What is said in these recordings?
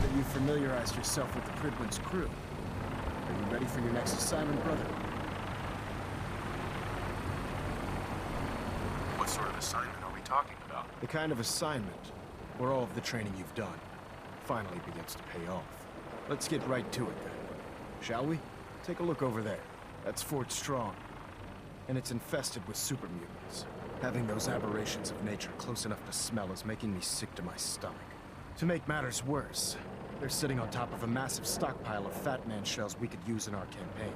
that you've familiarized yourself with the Pridwin's crew. Are you ready for your next assignment, brother? What sort of assignment are we talking about? The kind of assignment where all of the training you've done finally begins to pay off. Let's get right to it then. Shall we? Take a look over there. That's Fort Strong. And it's infested with super mutants. Having those aberrations of nature close enough to smell is making me sick to my stomach. To make matters worse, they're sitting on top of a massive stockpile of Fat Man shells we could use in our campaign.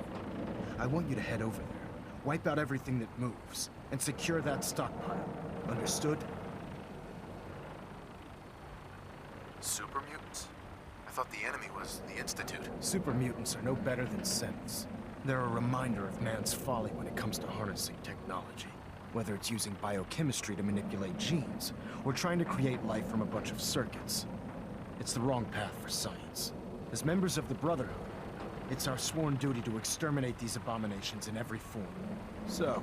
I want you to head over there, wipe out everything that moves, and secure that stockpile. Understood? Super mutants? I thought the enemy was the Institute. Super mutants are no better than Sentinels. They're a reminder of man's folly when it comes to harnessing technology. Whether it's using biochemistry to manipulate genes, or trying to create life from a bunch of circuits. It's the wrong path for science. As members of the Brotherhood, it's our sworn duty to exterminate these abominations in every form. So,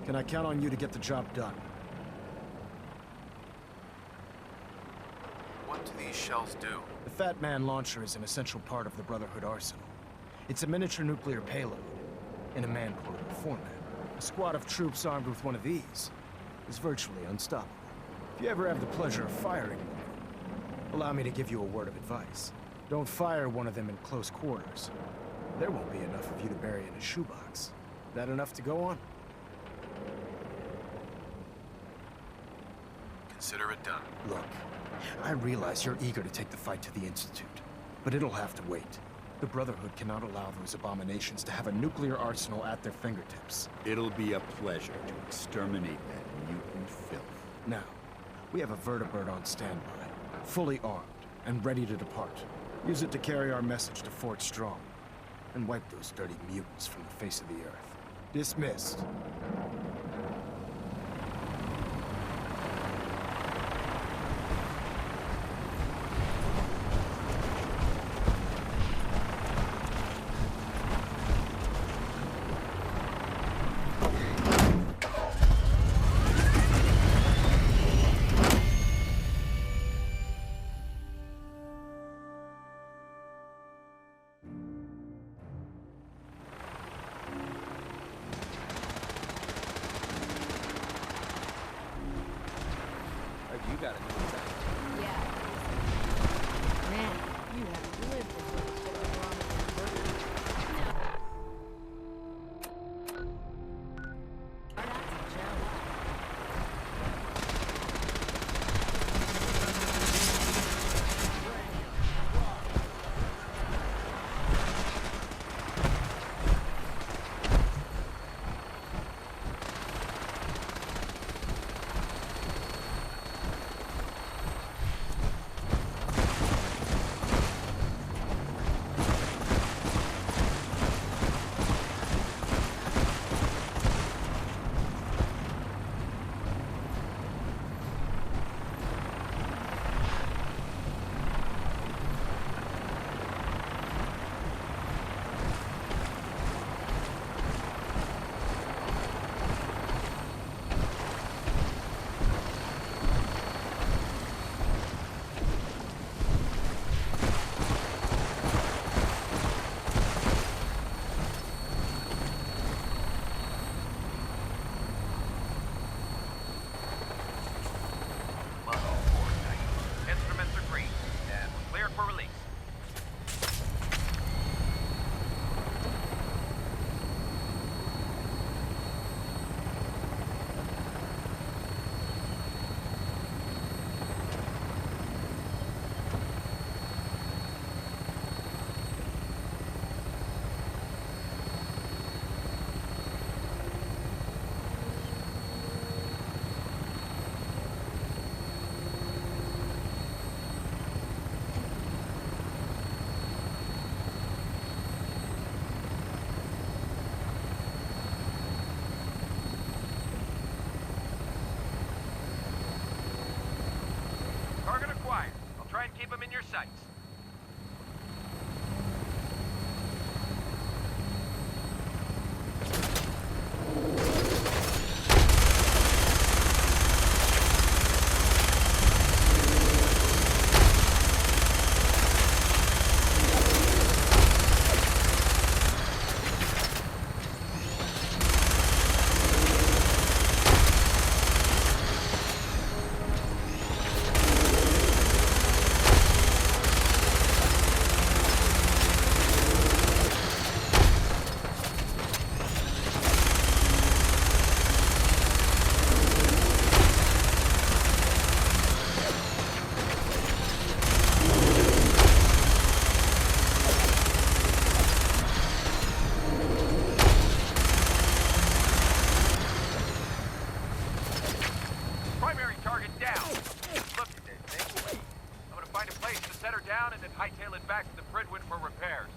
can I count on you to get the job done? What do these shells do? The Fat Man launcher is an essential part of the Brotherhood arsenal. It's a miniature nuclear payload, in a man-portable format. A squad of troops armed with one of these is virtually unstoppable. If you ever have the pleasure of firing one, allow me to give you a word of advice. Don't fire one of them in close quarters. There won't be enough of you to bury in a shoebox. That enough to go on? Consider it done. Look, I realize you're eager to take the fight to the Institute, but it'll have to wait. The Brotherhood cannot allow those abominations to have a nuclear arsenal at their fingertips. It'll be a pleasure to exterminate that mutant filth. Now, we have a vertibird on standby, fully armed and ready to depart. Use it to carry our message to Fort Strong, and wipe those dirty mutants from the face of the earth. Dismissed. You got it. Yeah. Man, you haven't lived this way so long as that's a challenge. Instruments are green, and we're cleared for release. Target acquired. I'll try and keep him in your sights. to set her down and then hightail it back to the Brotherhood for repairs.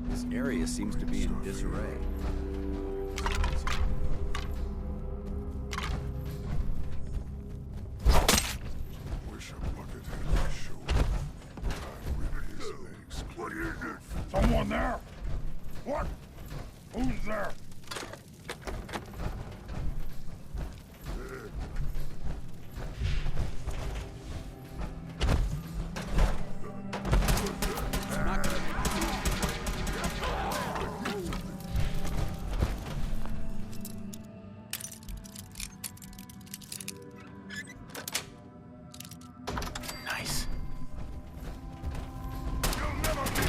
This area seems to be in disarray. Wish a bucket had my shoulder. I'd rip his legs. What is it? Someone there? What? Who's there? Nice. You'll never be.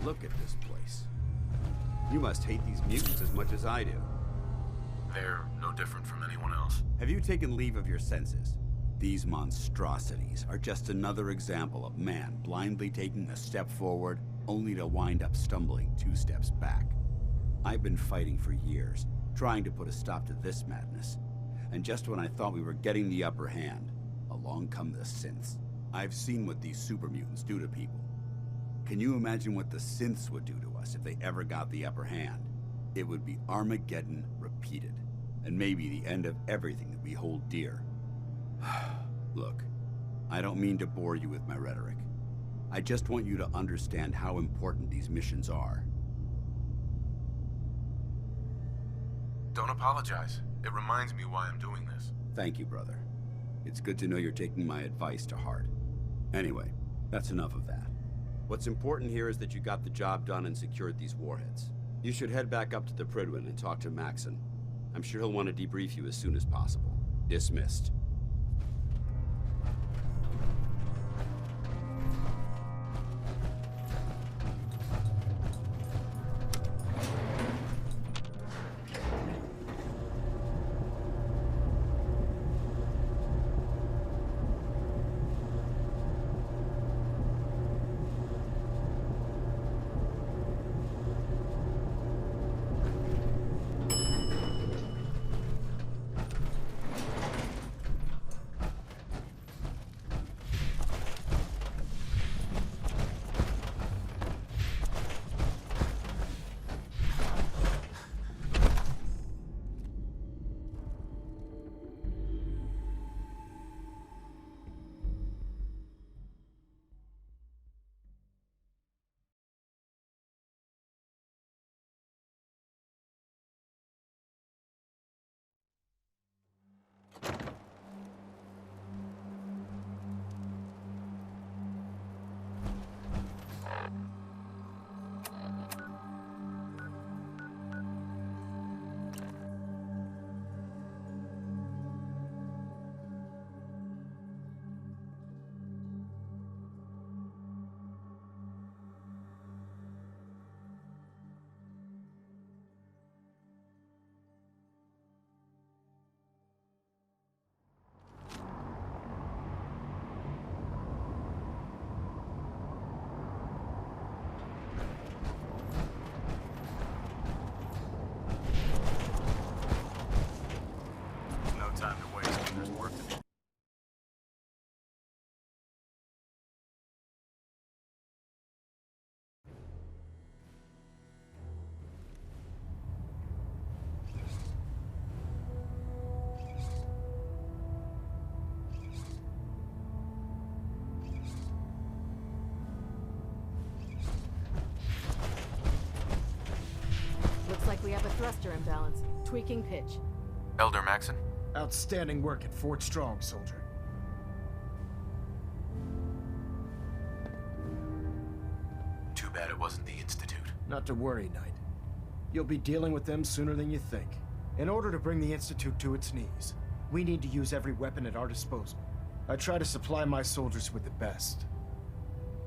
Look at this place. You must hate these mutants as much as I do. They're no different from anyone else. Have you taken leave of your senses? These monstrosities are just another example of man blindly taking a step forward, only to wind up stumbling 2 steps back. I've been fighting for years, trying to put a stop to this madness. And just when I thought we were getting the upper hand, along come the synths. I've seen what these super mutants do to people. Can you imagine what the synths would do to us if they ever got the upper hand? It would be Armageddon repeated, and maybe the end of everything that we hold dear. Look, I don't mean to bore you with my rhetoric. I just want you to understand how important these missions are. Don't apologize. It reminds me why I'm doing this. Thank you, brother. It's good to know you're taking my advice to heart. Anyway, that's enough of that. What's important here is that you got the job done and secured these warheads. You should head back up to the Prydwen and talk to Maxon. I'm sure he'll want to debrief you as soon as possible. Dismissed. like we have a thruster imbalance. Tweaking pitch. Elder Maxon? Outstanding work at Fort Strong, soldier. Too bad it wasn't the Institute. Not to worry, Knight. You'll be dealing with them sooner than you think. In order to bring the Institute to its knees, we need to use every weapon at our disposal. I try to supply my soldiers with the best.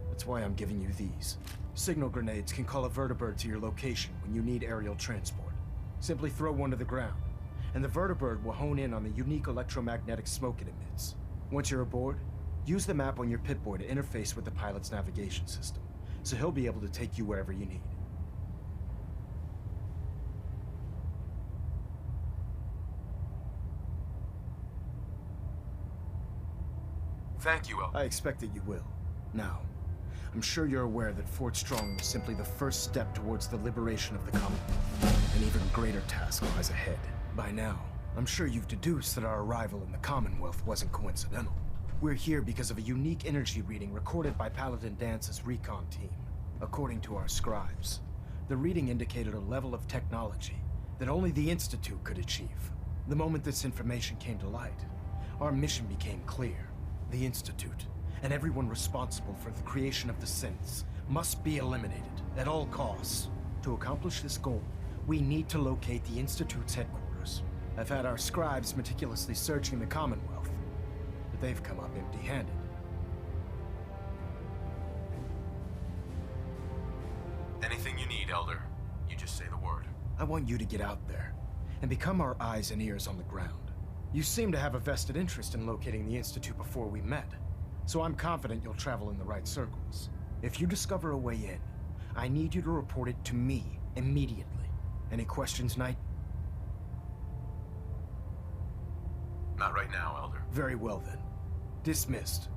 That's why I'm giving you these. Signal grenades can call a vertibird to your location when you need aerial transport. Simply throw one to the ground, and the vertibird will hone in on the unique electromagnetic smoke it emits. Once you're aboard, use the map on your Pip-Boy to interface with the pilot's navigation system, so he'll be able to take you wherever you need. Thank you, Elder. I expect that you will. Now, I'm sure you're aware that Fort Strong was simply the first step towards the liberation of the Commonwealth. An even greater task lies ahead. By now, I'm sure you've deduced that our arrival in the Commonwealth wasn't coincidental. We're here because of a unique energy reading recorded by Paladin Dance's recon team. According to our scribes, the reading indicated a level of technology that only the Institute could achieve. The moment this information came to light, our mission became clear. The Institute, and everyone responsible for the creation of the synths, must be eliminated at all costs. To accomplish this goal, we need to locate the Institute's headquarters. I've had our scribes meticulously searching the Commonwealth, but they've come up empty-handed. Anything you need, Elder. You just say the word. I want you to get out there and become our eyes and ears on the ground. You seem to have a vested interest in locating the Institute before we met, so I'm confident you'll travel in the right circles. If you discover a way in, I need you to report it to me immediately. Any questions, Knight? Not right now, Elder. Very well then. Dismissed.